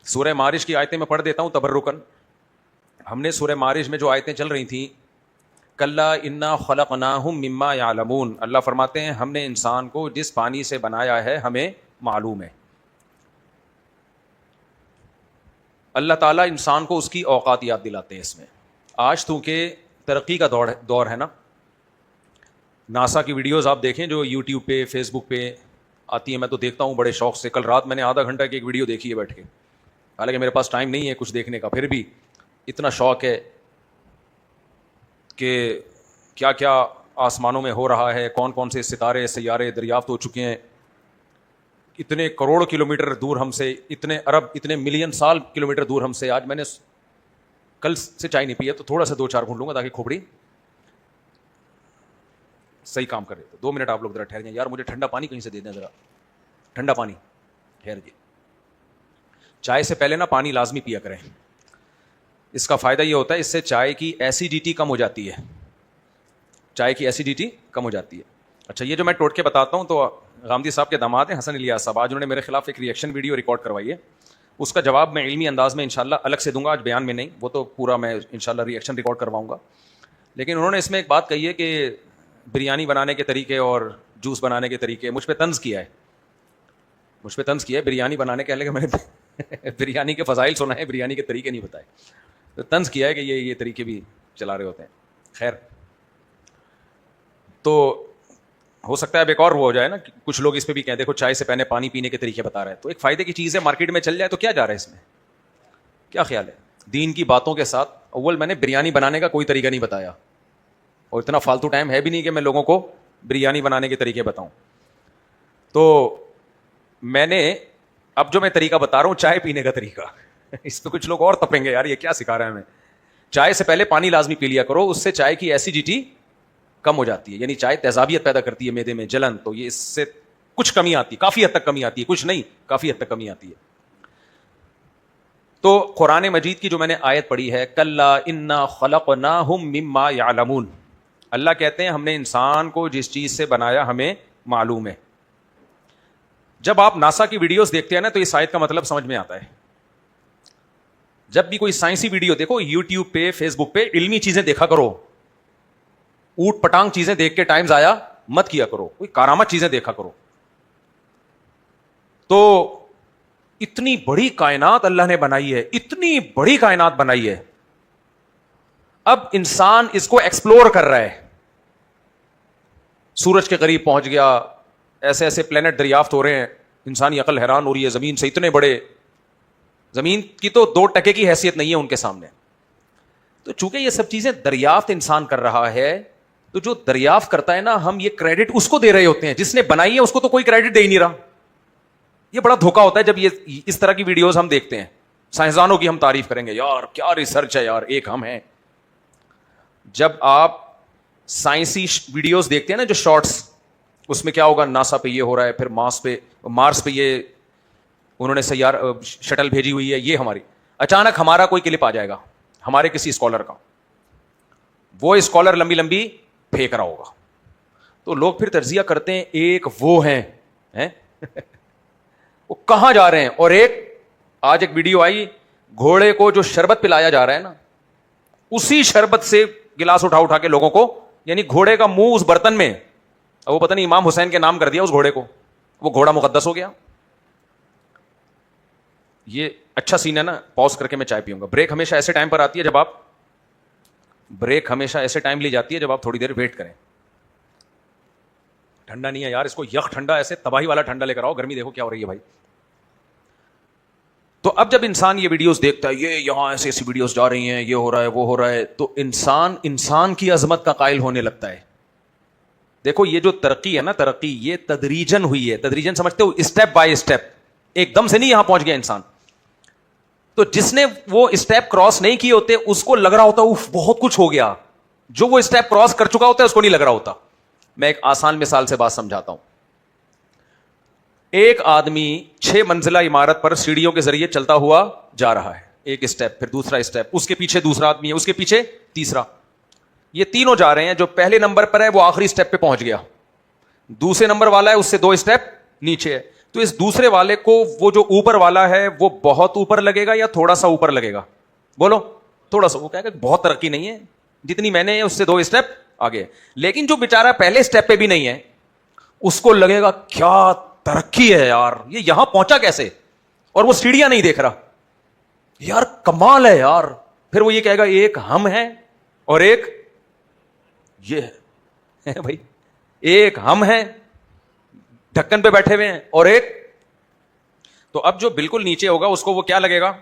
سورہ معارج کی آیتیں میں پڑھ دیتا ہوں تبرکن. ہم نے سورہ معارج میں جو آیتیں چل رہی تھیں, کلا انا خلقناہم مما یعلمون, اللہ فرماتے ہیں ہم نے انسان کو جس پانی سے بنایا ہے ہمیں معلوم ہے. اللہ تعالیٰ انسان کو اس کی اوقات یاد دلاتے ہیں اس میں. آج تو کہ ترقی کا دور ہے نا, ناسا کی ویڈیوز آپ دیکھیں جو یوٹیوب پہ فیس بک پہ آتی ہیں, میں تو دیکھتا ہوں بڑے شوق سے. کل رات میں نے آدھا گھنٹہ کی ایک ویڈیو دیکھی ہے بیٹھ کے, حالانکہ میرے پاس ٹائم نہیں ہے کچھ دیکھنے کا, پھر بھی اتنا شوق ہے کہ کیا کیا آسمانوں میں ہو رہا ہے, کون کون سے ستارے سیارے دریافت ہو چکے ہیں, اتنے کروڑ کلومیٹر دور ہم سے, اتنے ارب اتنے ملین سال کلومیٹر دور ہم سے. آج میں نے کل سے چائے نہیں پی ہے تو تھوڑا سا 2-4 گھونٹ لوں گا تاکہ کھوپڑی صحیح کام کرے. تو 2 منٹ آپ لوگ ذرا ٹھہر جائیں یار, مجھے ٹھنڈا پانی کہیں سے دے دیں ذرا, ٹھنڈا پانی. ٹھہر جائیں, چائے سے پہلے نا پانی لازمی پیا کریں. اس کا فائدہ یہ ہوتا ہے اس سے چائے کی ایسیڈیٹی کم ہو جاتی ہے, چائے کی ایسیڈیٹی کم ہو جاتی ہے. اچھا, یہ جو میں ٹوٹکے بتاتا ہوں تو غامدی صاحب کے داماد ہیں حسن الیاس صاحب, آج انہوں نے میرے خلاف ایک ریئیکشن ویڈیو ریکارڈ کروائی ہے, اس کا جواب میں علمی انداز میں انشاءاللہ الگ سے دوں گا, آج بیان میں نہیں, وہ تو پورا میں انشاءاللہ ریئیکشن ریکارڈ کرواؤں گا. لیکن انہوں نے اس میں ایک بات کہی ہے کہ بریانی بنانے کے طریقے اور جوس بنانے کے طریقے, مجھ پہ طنز کیا ہے بریانی بنانے کے, میں نے بریانی کے فضائل سنا ہے, بریانی کے طریقے نہیں بتائے, تو طنز کیا ہے کہ یہ طریقے بھی چلا رہے ہوتے ہیں. خیر, تو ہو سکتا ہے اب ایک اور وہ ہو جائے نا, کچھ لوگ اس پہ بھی کہیں دیکھو چائے سے پہلے پانی پینے کے طریقے بتا رہے ہیں, تو ایک فائدے کی چیز ہے مارکیٹ میں چل جائے تو کیا جا رہا ہے اس میں, کیا خیال ہے؟ دین کی باتوں کے ساتھ اول میں نے بریانی بنانے کا کوئی طریقہ نہیں بتایا, اور اتنا فالتو ٹائم ہے بھی نہیں کہ میں لوگوں کو بریانی بنانے کے طریقے بتاؤں. تو میں نے اب جو میں طریقہ بتا رہا ہوں چائے پینے کا طریقہ, اس پہ کچھ لوگ اور تپیں گے یار یہ کیا سکھا رہا ہے ہمیں. چائے سے پہلے پانی لازمی پی لیا کرو, اس سے چائے کی ایسیڈیٹی کم ہو جاتی ہے, یعنی چائے تیزابیت پیدا کرتی ہے معدے میں, جلن, تو یہ اس سے کچھ کمی آتی ہے, کافی حد تک کمی آتی ہے, کچھ نہیں کافی حد تک کمی آتی ہے. تو قرآن مجید کی جو میں نے آیت پڑھی ہے, کلا انا خلقناہم مما یعلمون, اللہ کہتے ہیں ہم نے انسان کو جس چیز سے بنایا ہمیں معلوم ہے. جب آپ ناسا کی ویڈیوز دیکھتے ہیں نا تو اس آیت کا مطلب سمجھ میں آتا ہے. جب بھی کوئی سائنسی ویڈیو دیکھو یوٹیوب پہ فیس بک پہ, علمی چیزیں دیکھا کرو, اوٹ پٹانگ چیزیں دیکھ کے ٹائم ضائع مت کیا کرو, کوئی کارآمد چیزیں دیکھا کرو. تو اتنی بڑی کائنات اللہ نے بنائی ہے, اتنی بڑی کائنات بنائی ہے, اب انسان اس کو ایکسپلور کر رہا ہے, سورج کے قریب پہنچ گیا, ایسے ایسے پلینٹ دریافت ہو رہے ہیں, انسانی عقل حیران ہو رہی ہے, زمین سے اتنے بڑے, زمین کی تو 2% کی حیثیت نہیں ہے ان کے سامنے. تو چونکہ یہ سب چیزیں دریافت انسان کر رہا ہے, تو جو دریافت کرتا ہے نا, ہم یہ کریڈٹ اس کو دے رہے ہوتے ہیں, جس نے بنائی ہے اس کو تو کوئی کریڈٹ دے ہی نہیں رہا. یہ بڑا دھوکا ہوتا ہے جب یہ اس طرح کی ویڈیوز ہم دیکھتے ہیں. سائنسدانوں کی ہم تعریف کریں گے, یار کیا ریسرچ ہے یار, ایک ہم ہیں. جب آپ سائنسی ویڈیوز دیکھتے ہیں نا جو شارٹس, اس میں کیا ہوگا, ناسا پہ یہ ہو رہا ہے, پھر مارس پہ یہ انہوں نے شٹل بھیجی ہوئی ہے, یہ ہماری, اچانک ہمارا کوئی کلپ آ جائے گا ہمارے کسی اسکالر کا, وہ اسکالر لمبی لمبی پھینک رہا ہوگا, تو لوگ پھر تجزیہ کرتے ہیں ایک وہ ہیں وہ کہاں جا رہے ہیں. اور آج ایک ویڈیو آئی, گھوڑے کو جو شربت پلایا جا رہا ہے نا, اسی شربت سے گلاس اٹھا اٹھا کے لوگوں کو, یعنی گھوڑے کا منہ اس برتن میں, وہ پتہ نہیں امام حسین کے نام کر دیا اس گھوڑے کو, وہ گھوڑا مقدس ہو گیا. یہ اچھا سین ہے نا. پاز کر کے میں چائے پیوں گا. بریک ہمیشہ ایسے ٹائم پر آتی ہے لی جاتی ہے جب آپ تھوڑی دیر ویٹ کریں. ٹھنڈا نہیں ہے یار, اس کو یک ٹھنڈا, ایسے تباہی والا ٹھنڈا لے کر آؤ, گرمی دیکھو کیا ہو رہی ہے بھائی. تو اب جب انسان یہ ویڈیوز دیکھتا ہے, یہ یہاں ایسی ایسی ویڈیوز جا رہی ہیں, یہ ہو رہا ہے وہ ہو رہا ہے, تو انسان کی عظمت کا قائل ہونے لگتا ہے. دیکھو یہ جو ترقی ہے نا, ترقی یہ تدریجن ہوئی ہے. تدریجن سمجھتے ہو, اسٹیپ بائی اسٹیپ, ایک دم سے نہیں یہاں پہنچ گیا انسان. تو جس نے وہ اسٹیپ کراس نہیں کیے ہوتے اس کو لگ رہا ہوتا اوف بہت کچھ ہو گیا, جو وہ اسٹیپ کراس کر چکا ہوتا ہے اس کو نہیں لگ رہا ہوتا. میں ایک آسان مثال سے بات سمجھاتا ہوں. ایک آدمی 6 منزلہ عمارت پر سیڑھیوں کے ذریعے چلتا ہوا جا رہا ہے, ایک اسٹیپ, پھر دوسرا اسٹیپ, اس کے پیچھے دوسرا آدمی ہے, اس کے پیچھے تیسرا, یہ تینوں جا رہے ہیں. جو پہلے نمبر پر ہے وہ آخری اسٹیپ پہ پہنچ گیا, دوسرے نمبر والا ہے اس سے 2 اسٹیپ نیچے ہے, تو اس دوسرے والے کو وہ جو اوپر والا ہے وہ بہت اوپر لگے گا یا تھوڑا سا اوپر لگے گا؟ بولو تھوڑا سا. وہ کہے گا بہت ترقی نہیں ہے, جتنی میں نے اس سے 2 اسٹیپ آگے. لیکن جو بیچارہ پہلے اسٹیپ پہ بھی نہیں ہے اس کو لگے گا کیا ترقی ہے یار, یہ یہاں پہنچا کیسے, اور وہ سیڑھیاں نہیں دیکھ رہا, یار کمال ہے یار. پھر وہ یہ کہے گا ایک ہم ہیں اور ایک یہ ہے بھائی, ایک ہم ہیں ڈھکن پہ بیٹھے ہوئے ہیں اور ایک. تو اب جو بالکل نیچے ہوگا اس کو وہ کیا لگے گا,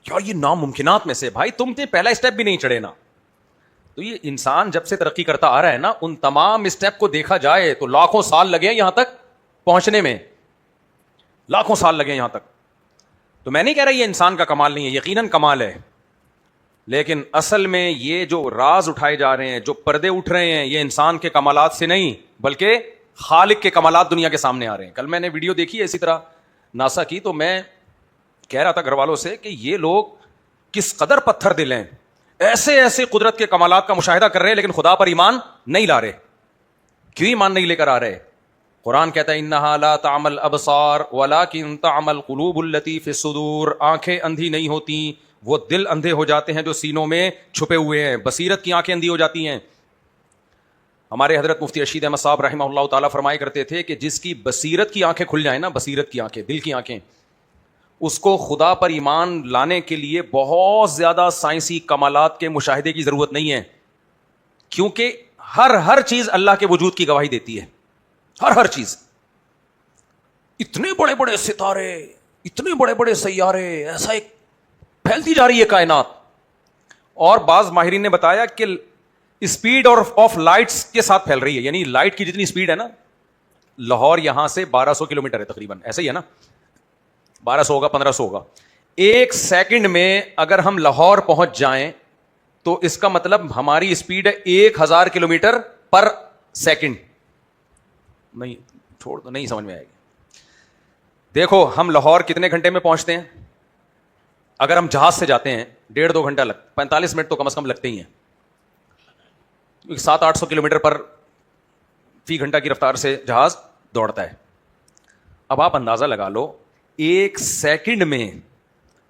یار یہ ناممکنات میں سے. بھائی تم نے پہلا اسٹیپ بھی نہیں چڑھے نا. تو یہ انسان جب سے ترقی کرتا آ رہا ہے نا, ان تمام اسٹیپ کو دیکھا جائے تو لاکھوں سال لگے ہیں یہاں تک پہنچنے میں, لاکھوں سال لگے یہاں تک. تو میں نہیں کہہ رہا یہ انسان کا کمال نہیں ہے, یقیناً کمال ہے, لیکن اصل میں یہ جو راز اٹھائے جا رہے ہیں, جو پردے اٹھ رہے ہیں, یہ انسان کے کمالات سے نہیں بلکہ خالق کے کمالات دنیا کے سامنے آ رہے ہیں. کل میں نے ویڈیو دیکھی ہے اسی طرح ناسا کی, تو میں کہہ رہا تھا گھر والوں سے کہ یہ لوگ کس قدر پتھر دل ہیں, ایسے ایسے قدرت کے کمالات کا مشاہدہ کر رہے ہیں لیکن خدا پر ایمان نہیں لا رہے. کیوں ایمان نہیں لے کر آ رہے؟ قرآن کہتا ہے انہا لا تعمل الابصار ولکن تعمل القلوب التی فی الصدور. آنکھیں اندھی نہیں ہوتی, وہ دل اندھے ہو جاتے ہیں جو سینوں میں چھپے ہوئے ہیں. بصیرت کی آنکھیں اندھی ہو جاتی ہیں. ہمارے حضرت مفتی رشید احمد صاحب رحمہ اللہ تعالیٰ فرمایا کرتے تھے کہ جس کی بصیرت کی آنکھیں کھل جائیں نا, بصیرت کی آنکھیں, دل کی آنکھیں, اس کو خدا پر ایمان لانے کے لیے بہت زیادہ سائنسی کمالات کے مشاہدے کی ضرورت نہیں ہے, کیونکہ ہر چیز اللہ کے وجود کی گواہی دیتی ہے. ہر چیز, اتنے بڑے بڑے ستارے, اتنے بڑے بڑے سیارے, ایسا ایک پھیلتی جا رہی ہے کائنات. اور بعض ماہرین نے بتایا کہ اسپیڈ آف لائٹس کے ساتھ پھیل رہی ہے, یعنی لائٹ کی جتنی اسپیڈ ہے نا, لاہور یہاں سے 1200 کلومیٹر ہے تقریباً, ایسا ہی ہے نا, 1200 ہوگا 1500 ہوگا. 1 سیکنڈ میں اگر ہم لاہور پہنچ جائیں تو اس کا مطلب ہماری اسپیڈ ہے 1000 کلومیٹر پر سیکنڈ. نہیں چھوڑ دو, نہیں سمجھ میں آئے گی. دیکھو ہم لاہور کتنے گھنٹے میں پہنچتے ہیں؟ اگر ہم جہاز سے جاتے ہیں 1.5-2 گھنٹہ 45 منٹ تو کم از کم لگتے ہی ہیں. 700-800 کلومیٹر پر فی گھنٹہ کی رفتار سے جہاز دوڑتا ہے. اب آپ اندازہ لگا لو 1 سیکنڈ میں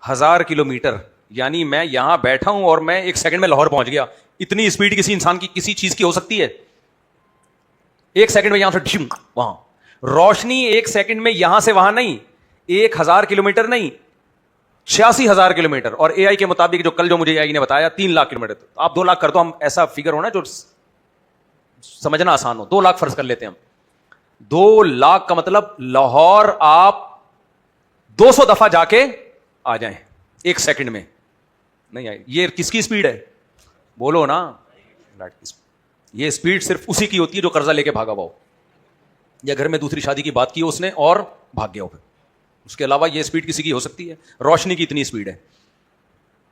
1000 کلومیٹر, یعنی میں یہاں بیٹھا ہوں اور میں 1 سیکنڈ میں لاہور پہنچ گیا. اتنی اسپیڈ کسی انسان کی کسی چیز کی ہو سکتی ہے؟ 1 سیکنڈ میں یہاں سے ڈھم وہاں. روشنی 1 سیکنڈ میں یہاں سے وہاں نہیں, 1000 کلومیٹر نہیں, 86,000 کلومیٹر. اور اے آئی کے مطابق جو کل جو مجھے اے آئی نے بتایا 3 لاکھ کلومیٹر. آپ 2 لاکھ کر دو, ہم ایسا فگر ہونا جو سمجھنا آسان ہو. 2 لاکھ فرض کر لیتے ہیں ہم. 2 لاکھ کا مطلب لاہور آپ 200 دفعہ جا کے آ جائیں 1 سیکنڈ میں. نہیں آئے. یہ کس کی اسپیڈ ہے؟ بولو نا. یہ اسپیڈ صرف اسی کی ہوتی ہے جو قرضہ لے کے بھاگا ہوا ہو, یا گھر میں دوسری شادی کی بات کی اس نے اور بھاگ گیا ہو. پھر اس کے علاوہ یہ اسپیڈ کسی کی ہو سکتی ہے؟ روشنی کی اتنی اسپیڈ ہے.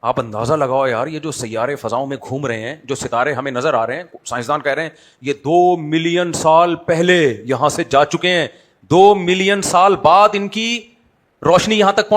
آپ اندازہ لگاؤ یار, یہ جو سیارے فضاؤں میں گھوم رہے ہیں, جو ستارے ہمیں نظر آ رہے ہیں, سائنسدان کہہ رہے ہیں یہ 2 ملین سال پہلے یہاں سے جا چکے ہیں. 2 ملین سال بعد ان کی روشنی یہاں تک